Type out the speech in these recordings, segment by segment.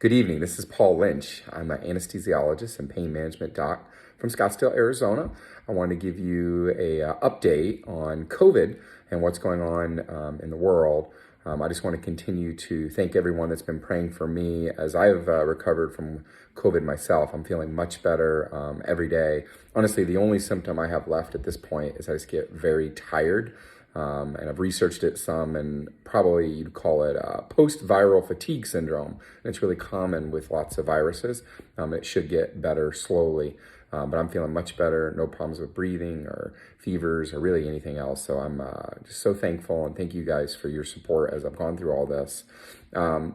Good evening. This is Paul Lynch. I'm an anesthesiologist and pain management doc from Scottsdale, Arizona. I want to give you a update on COVID and what's going on in the world. I just want to continue to thank everyone that's been praying for me as I've recovered from COVID myself. I'm feeling much better every day. Honestly, the only symptom I have left at this point is I just get very tired. And I've researched it some, and probably you'd call it post-viral fatigue syndrome. And it's really common with lots of viruses. It should get better slowly, but I'm feeling much better. No problems with breathing or fevers or really anything else. So I'm just so thankful, and thank you guys for your support as I've gone through all this.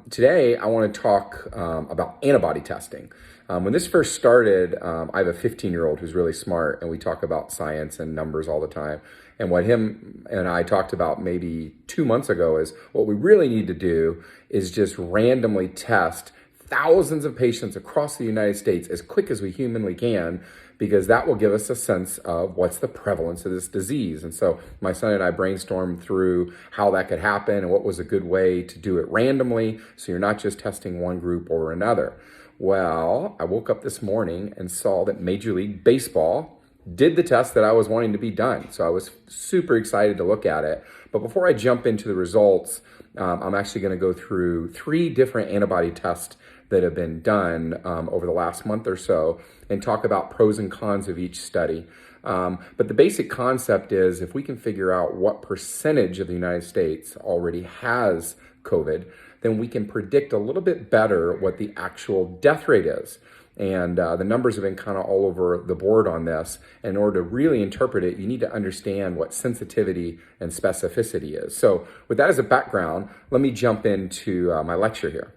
Today, I want to talk about antibody testing. When this first started, I have a 15-year-old who's really smart, and we talk about science and numbers all the time. And what him and I talked about maybe 2 months ago is what we really need to do is just randomly test thousands of patients across the United States as quick as we humanly can, because that will give us a sense of what's the prevalence of this disease. And so my son and I brainstormed through how that could happen and what was a good way to do it randomly, so you're not just testing one group or another. Well, I woke up this morning and saw that Major League Baseball did the test that I was wanting to be done. So I was super excited to look at it. But before I jump into the results, I'm actually going to go through 3 different antibody tests that have been done over the last month or so and talk about pros and cons of each study. But the basic concept is if we can figure out what percentage of the United States already has COVID, then we can predict a little bit better what the actual death rate is. And the numbers have been kind of all over the board on this. In order to really interpret it, you need to understand what sensitivity and specificity is. So with that as a background, let me jump into my lecture here.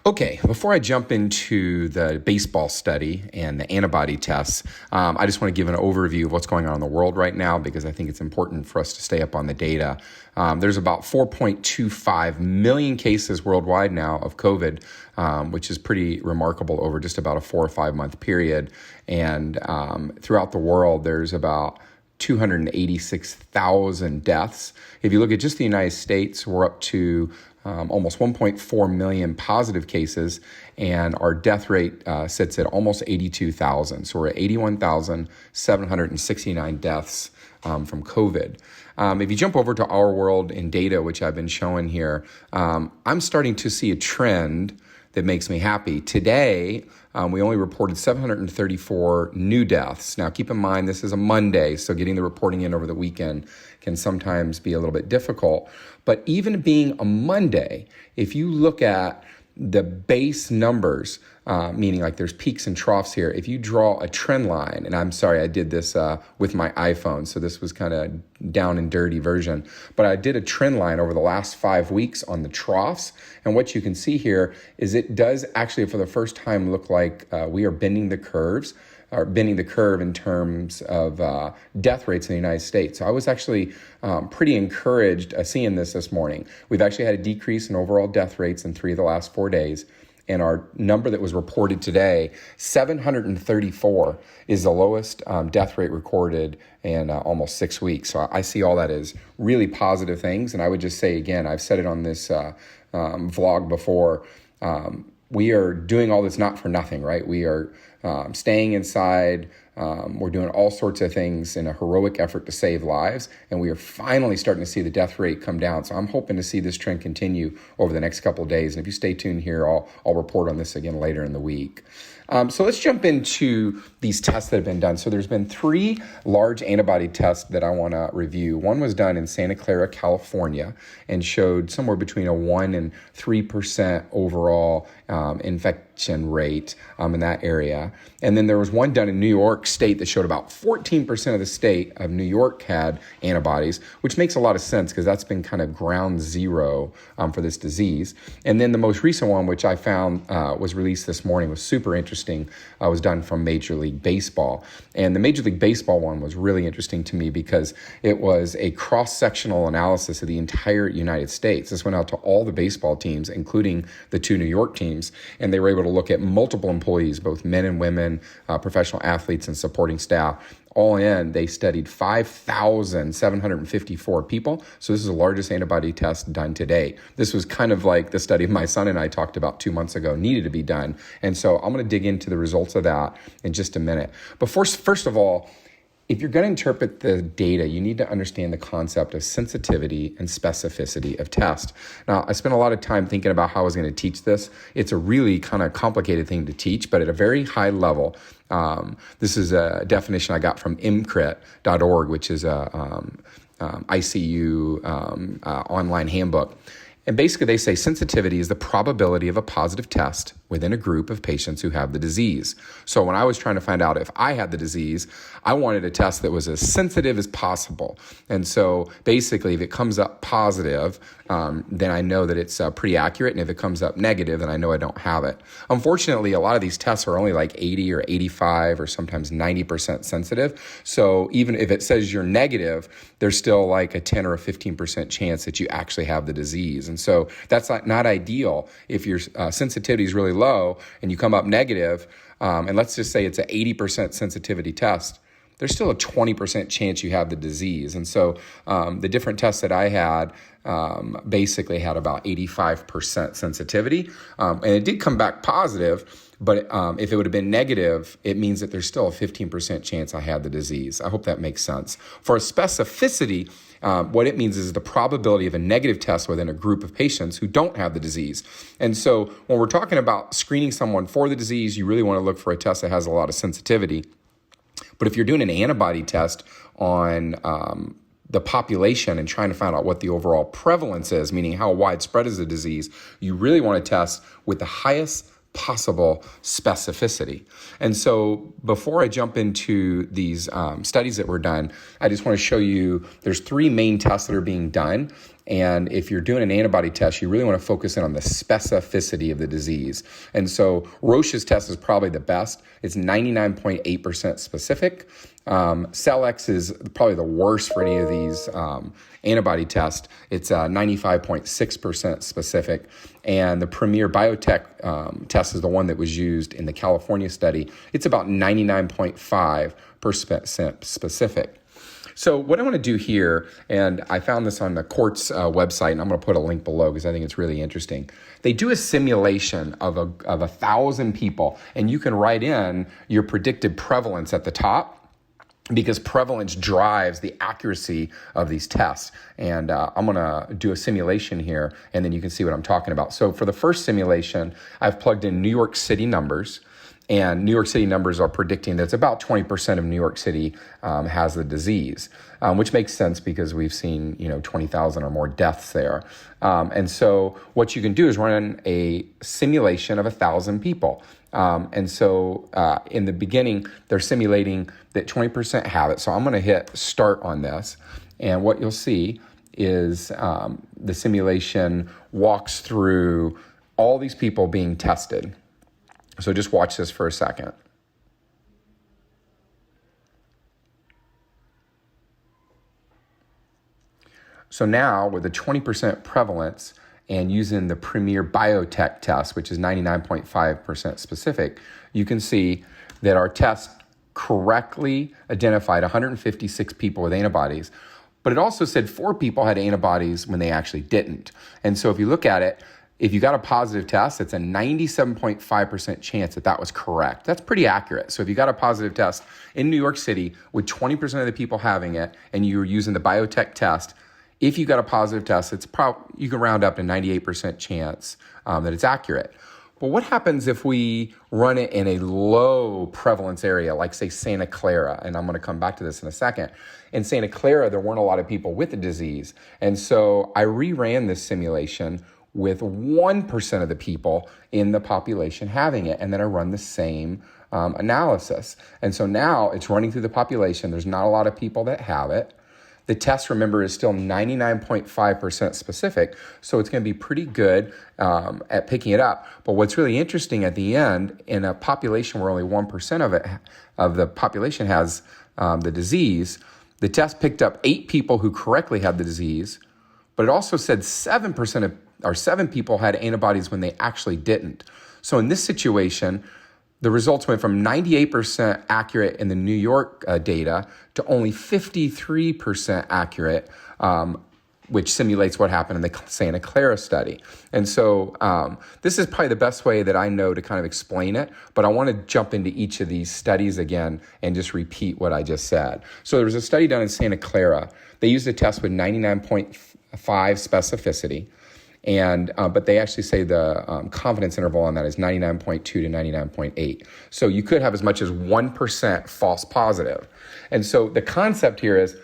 Okay, before I jump into the baseball study and the antibody tests, I just want to give an overview of what's going on in the world right now, because I think it's important for us to stay up on the data. There's about 4.25 million cases worldwide now of COVID, which is pretty remarkable over just about a 4 or 5 month period. And throughout the world, there's about 286,000 deaths. If you look at just the United States, we're up to almost 1.4 million positive cases, and our death rate sits at almost 82,000. So we're at 81,769 deaths from COVID. If you jump over to our world in data, which I've been showing here, I'm starting to see a trend that makes me happy. Today, we only reported 734 new deaths. Now, keep in mind, this is a Monday, so getting the reporting in over the weekend can sometimes be a little bit difficult. But even being a Monday, if you look at the base numbers, meaning like there's peaks and troughs here, if you draw a trend line, and I'm sorry, I did this with my iPhone, so this was kind of down and dirty version, but I did a trend line over the last 5 weeks on the troughs, and what you can see here is it does actually for the first time look like we are bending the curve in terms of death rates in the United States. So I was actually pretty encouraged seeing this morning. We've actually had a decrease in overall death rates in 3 of the last 4 days. And our number that was reported today, 734, is the lowest death rate recorded in almost 6 weeks. So I see all that as really positive things. And I would just say, again, I've said it on this vlog before, we are doing all this not for nothing, right? We are staying inside. We're doing all sorts of things in a heroic effort to save lives, and we are finally starting to see the death rate come down. So I'm hoping to see this trend continue over the next couple of days. And if you stay tuned here, I'll report on this again later in the week. So let's jump into these tests that have been done. So there's been 3 large antibody tests that I want to review. One was done in Santa Clara, California, and showed somewhere between a 1% and 3% overall infection rate in that area. And then there was one done in New York State that showed about 14% of the state of New York had antibodies, which makes a lot of sense because that's been kind of ground zero for this disease. And then the most recent one, which I found was released this morning, was super interesting, was done from Major League Baseball. And the Major League Baseball one was really interesting to me because it was a cross-sectional analysis of the entire United States. This went out to all the baseball teams, including the 2 New York teams, and they were able to look at multiple employees, both men and women, professional athletes and supporting staff, all in, they studied 5,754 people. So this is the largest antibody test done to date. This was kind of like the study my son and I talked about 2 months ago needed to be done. And so I'm going to dig into the results of that in just a minute. But first of all, if you're going to interpret the data, you need to understand the concept of sensitivity and specificity of test. Now, I spent a lot of time thinking about how I was going to teach this. It's a really kind of complicated thing to teach, but at a very high level, this is a definition I got from mcrit.org, which is a ICU online handbook. And basically they say sensitivity is the probability of a positive test within a group of patients who have the disease. So when I was trying to find out if I had the disease, I wanted a test that was as sensitive as possible. And so basically if it comes up positive, then I know that it's pretty accurate. And if it comes up negative, then I know I don't have it. Unfortunately, a lot of these tests are only like 80 or 85 or sometimes 90% sensitive. So even if it says you're negative, there's still like a 10 or a 15% chance that you actually have the disease. And so that's not ideal. If your sensitivity is really low and you come up negative, and let's just say it's an 80% sensitivity test, there's still a 20% chance you have the disease. And so the different tests that I had basically had about 85% sensitivity. And it did come back positive, but if it would have been negative, it means that there's still a 15% chance I had the disease. I hope that makes sense. For a specificity, what it means is the probability of a negative test within a group of patients who don't have the disease. And so when we're talking about screening someone for the disease, you really want to look for a test that has a lot of sensitivity. But if you're doing an antibody test on the population and trying to find out what the overall prevalence is, meaning how widespread is the disease, you really want to test with the highest possible specificity. And so before I jump into these studies that were done, I just want to show you there's 3 main tests that are being done. And if you're doing an antibody test, you really want to focus in on the specificity of the disease. And so Roche's test is probably the best. It's 99.8% specific. CellX is probably the worst for any of these antibody tests. It's 95.6% specific. And the Premier Biotech test is the one that was used in the California study. It's about 99.5% specific. So what I want to do here, and I found this on the Quartz website, and I'm going to put a link below because I think it's really interesting. They do a simulation of 1,000 people, and you can write in your predicted prevalence at the top, because prevalence drives the accuracy of these tests. And I'm going to do a simulation here, and then you can see what I'm talking about. So for the first simulation, I've plugged in New York City numbers. And New York City numbers are predicting that it's about 20% of New York City has the disease, which makes sense because we've seen 20,000 or more deaths there. And so what you can do is run a simulation of 1,000 people. And so in the beginning, they're simulating that 20% have it. So I'm going to hit start on this. And what you'll see is the simulation walks through all these people being tested. So just watch this for a second. So now with a 20% prevalence and using the Premier Biotech test, which is 99.5% specific, you can see that our test correctly identified 156 people with antibodies, but it also said 4 people had antibodies when they actually didn't. And so if you look at it, if you got a positive test, it's a 97.5% chance that was correct. That's pretty accurate. So if you got a positive test in New York City with 20% of the people having it and you were using the biotech test, if you got a positive test, you can round up to 98% chance that it's accurate. But what happens if we run it in a low prevalence area, like say Santa Clara? And I'm going to come back to this in a second. In Santa Clara, there weren't a lot of people with the disease. And so I reran this simulation with 1% of the people in the population having it. And then I run the same analysis. And so now it's running through the population. There's not a lot of people that have it. The test, remember, is still 99.5% specific. So it's going to be pretty good at picking it up. But what's really interesting at the end, in a population where only 1% of the population has the disease, the test picked up 8 people who correctly had the disease, but it also said 7 people had antibodies when they actually didn't. So in this situation, The results went from 98% accurate in the New York data to only 53% accurate, which simulates what happened in the Santa Clara study. And so this is probably the best way that I know to kind of explain it, but I want to jump into each of these studies again and just repeat what I just said. So there was a study done in Santa Clara. They used a test with 99.5 specificity. And but they actually say the confidence interval on that is 99.2 to 99.8. So you could have as much as 1% false positive. And so the concept here is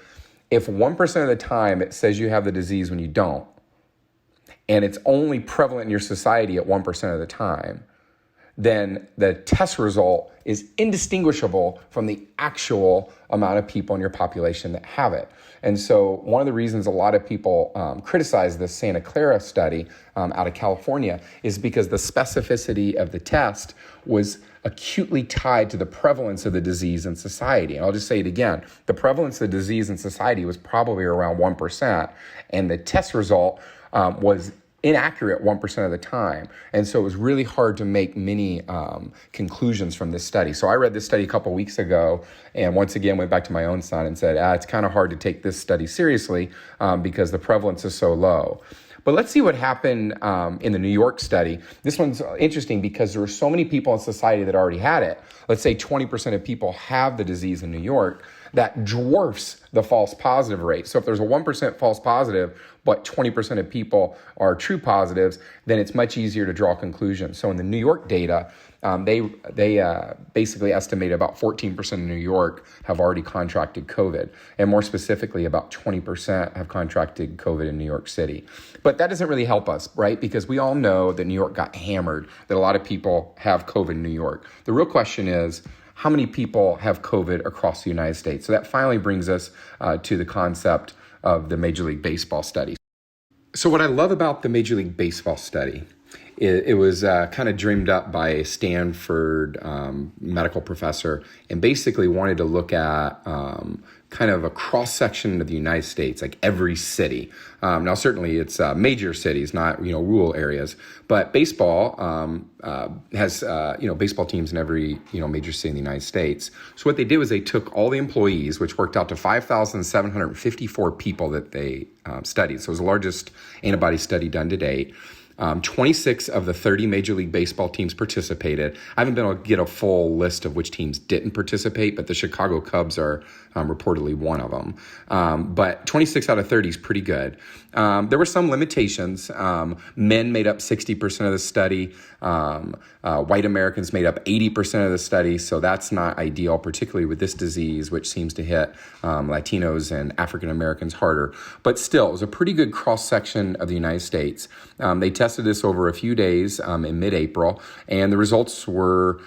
if 1% of the time it says you have the disease when you don't, and it's only prevalent in your society at 1% of the time, then the test result is indistinguishable from the actual amount of people in your population that have it. And so one of the reasons a lot of people criticize this Santa Clara study out of California is because the specificity of the test was acutely tied to the prevalence of the disease in society. And I'll just say it again, the prevalence of the disease in society was probably around 1%, and the test result was inaccurate 1% of the time. And so it was really hard to make many conclusions from this study. So I read this study a couple weeks ago and once again went back to my own son and said, it's kind of hard to take this study seriously because the prevalence is so low. But let's see what happened in the New York study. This one's interesting because there were so many people in society that already had it. Let's say 20% of people have the disease in New York. That dwarfs the false positive rate. So if there's a 1% false positive, but 20% of people are true positives, then it's much easier to draw conclusions. So in the New York data, they basically estimate about 14% in New York have already contracted COVID. And more specifically, about 20% have contracted COVID in New York City. But that doesn't really help us, right? Because we all know that New York got hammered, that a lot of people have COVID in New York. The real question is, how many people have COVID across the United States? So that finally brings us to the concept of the Major League Baseball study. So what I love about the Major League Baseball study, it was kind of dreamed up by a Stanford medical professor and basically wanted to look at kind of a cross-section of the United States, like every city. Now, certainly it's major cities, not, rural areas, but baseball has, baseball teams in every, major city in the United States. So what they did was they took all the employees, which worked out to 5,754 people that they studied. So it was the largest antibody study done to date. 26 of the 30 Major League Baseball teams participated. I haven't been able to get a full list of which teams didn't participate, but the Chicago Cubs are reportedly one of them. But 26 out of 30 is pretty good. There were some limitations. Men made up 60% of the study. White Americans made up 80% of the study, so that's not ideal, particularly with this disease, which seems to hit Latinos and African Americans harder. But still, it was a pretty good cross-section of the United States. They tested this over a few days in mid-April, and the results were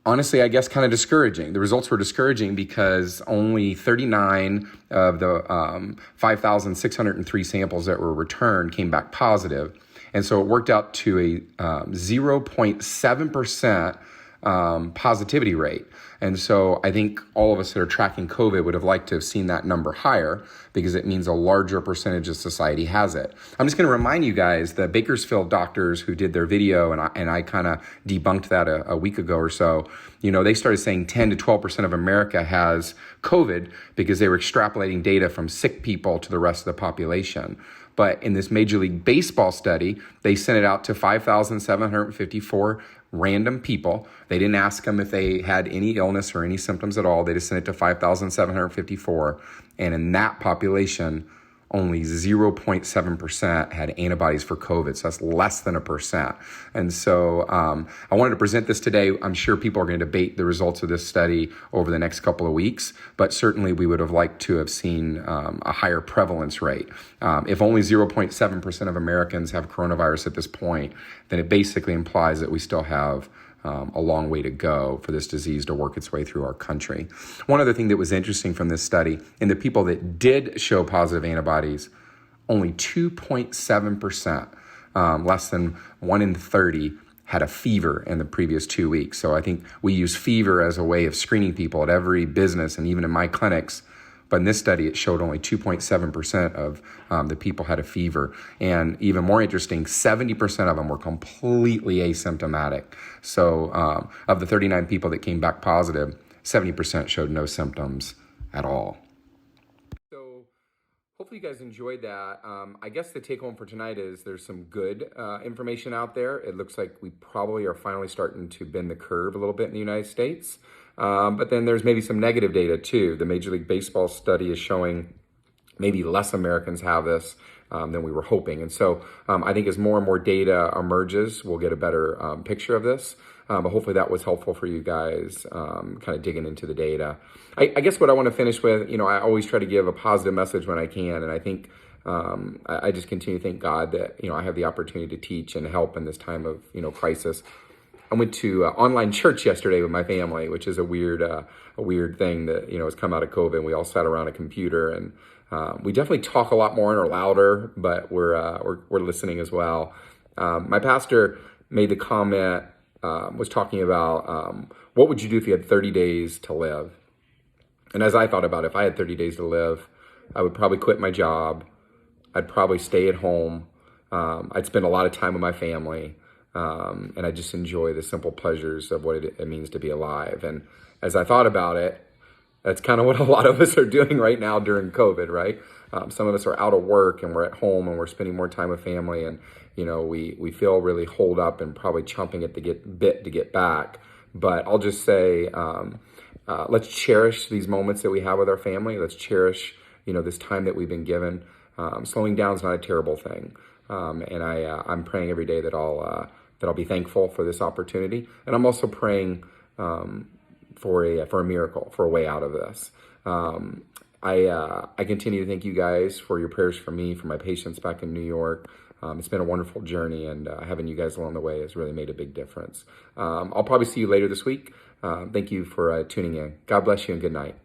honestly, I guess, kind of discouraging. The results were discouraging because only 39 of the 5,603 samples that were returned came back positive. And so it worked out to a 0.7% positivity rate. And so I think all of us that are tracking COVID would have liked to have seen that number higher because it means a larger percentage of society has it. I'm just going to remind you guys, the Bakersfield doctors who did their video, and I kind of debunked that a week ago or so, they started saying 10 to 12% of America has COVID because they were extrapolating data from sick people to the rest of the population. But in this Major League Baseball study, they sent it out to 5,754 random people. They didn't ask them if they had any illness or any symptoms at all. They just sent it to 5,754. And in that population, only 0.7% had antibodies for COVID. So that's less than 1%. And so I wanted to present this today. I'm sure people are going to debate the results of this study over the next couple of weeks, but certainly we would have liked to have seen a higher prevalence rate. If only 0.7% of Americans have coronavirus at this point, then it basically implies that we still have a long way to go for this disease to work its way through our country. One other thing that was interesting from this study, in the people that did show positive antibodies, only 2.7%, less than 1 in 30, had a fever in the previous 2 weeks. So I think we use fever as a way of screening people at every business and even in my clinics. But in this study, it showed only 2.7% of the people had a fever. And even more interesting, 70% of them were completely asymptomatic. So of the 39 people that came back positive, 70% showed no symptoms at all. So hopefully you guys enjoyed that. I guess the take home for tonight is there's some good information out there. It looks like we probably are finally starting to bend the curve a little bit in the United States. But then there's maybe some negative data too. The Major League Baseball study is showing maybe less Americans have this than we were hoping. And so I think as more and more data emerges, we'll get a better picture of this. But hopefully that was helpful for you guys kind of digging into the data. I guess what I want to finish with, I always try to give a positive message when I can. And I think I just continue to thank God that, I have the opportunity to teach and help in this time of, crisis. I went to online church yesterday with my family, which is a weird thing that, has come out of COVID. We all sat around a computer and we definitely talk a lot more and are louder, but we're listening as well. My pastor made the comment, was talking about what would you do if you had 30 days to live? And as I thought about it, if I had 30 days to live, I would probably quit my job. I'd probably stay at home. I'd spend a lot of time with my family. And I just enjoy the simple pleasures of what it means to be alive. And as I thought about it, that's kind of what a lot of us are doing right now during COVID, right? Some of us are out of work and we're at home and we're spending more time with family, and we feel really holed up and probably chomping at the bit to get back. But I'll just say, let's cherish these moments that we have with our family. Let's cherish, this time that we've been given. Slowing down is not a terrible thing, and I'm praying every day that I'll be thankful for this opportunity, and I'm also praying for a miracle, for a way out of this. I continue to thank you guys for your prayers for me, for my patients back in New York. It's been a wonderful journey, and having you guys along the way has really made a big difference. I'll probably see you later this week. Thank you for tuning in. God bless you and good night.